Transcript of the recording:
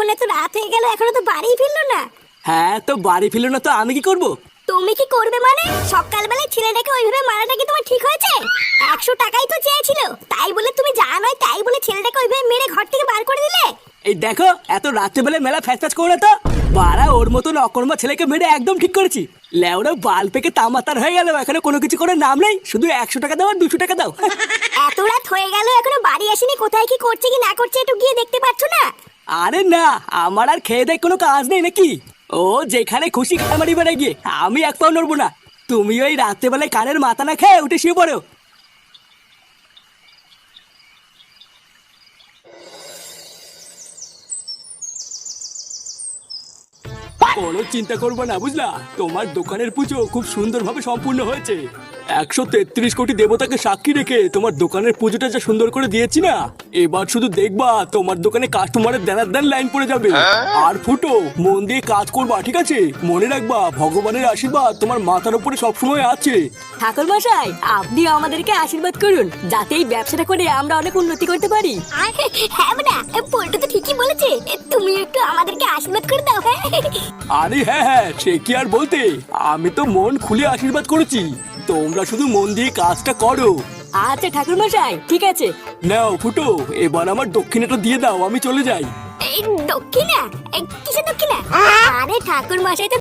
এখন এত রাত হয়ে গেল, এখনো তো বাড়ি ফিরলো না। হ্যাঁ, তো বাড়ি ফিরলো না তো আমি কি করব? তুমি কি করবে মানে? সকালবেলায় ছেলেটাকে ওইভাবে মারাটা কি তোমার ঠিক হয়েছে? 100 টাকাই তো চেয়েছিল, তাই বলে তুমি যা নয় তাই বলে ছেলেটাকে ওইভাবে মেরে ঘর থেকে বার করে দিলে। এই দেখো, এত রাত্রেবেলায় মেলা ফ্যাচ করো না তো। বাড়া, ওর মতন অকর্মা ছেলেকে মেরে একদম ঠিক করেছি। লেওরা বাল পেকে তামাতার হয়ে গেল, এখানে কোনো কিছু করে নাম নেই, শুধু 100 টাকা দাও আর 200 টাকা দাও। এত রাত হয়ে গেল এখনো বাড়ি আসেনি, কোথায় কি করছে কি না করছে একটু গিয়ে দেখতে পাচ্ছ না? আরে না, আমার আর খেয়ে দেয় কোনো কাজ নেই নাকি? ও যেখানে খুশি খামারি বেড়ে গিয়ে, আমি এক পাও নড়বো না। তুমি ওই রাত্রেবেলায় কানের মাথা না খেয়ে উঠে শুয়ে পড়ো। কোনো চিন্তা করবো না, বুঝলা? তোমার দোকানের পুজো খুব সুন্দরভাবে সম্পূর্ণ হয়েছে। 133 কোটি দেবতাকে সাক্ষী রেখে তোমার দোকানের পুজোটা যা সুন্দর করে দিয়েছি না, এবার শুধু দেখবা তোমার দোকানে কাস্টমারের দেনার দেন লাইন পড়ে যাবে। আর ফুটো, মন দিয়ে কাজ করবা, ঠিক আছে? মনে রাখবা, ভগবানের আশীর্বাদ তোমার মাথার উপরে সবসময় আছে। ঠাকুর মশাই, আপনি আমাদেরকে আশীর্বাদ করুন যাতে এই ব্যবসাটা করে আমরা অনেক উন্নতি করতে পারি। হ্যাঁ না, পল্টু তো ঠিকই বলেছে, তুমি একটু আমাদেরকে আশীর্বাদ করে দাও। হ্যাঁ আরে হ্যাঁ হ্যাঁ, সে কি আর বলতে, আমি তো মন খুলে আশীর্বাদ করেছি। তোমরা শুধু মন দিয়ে কাজটা করো। আচ্ছা ঠাকুর মশাই, ঠিক আছে। নাও ফুটো, এবার আমার দক্ষিণাটা দিয়ে দাও, আমি চলে যাই। এই দক্ষিণা? কিসের দক্ষিণা? আরে ঠাকুর মশাই তো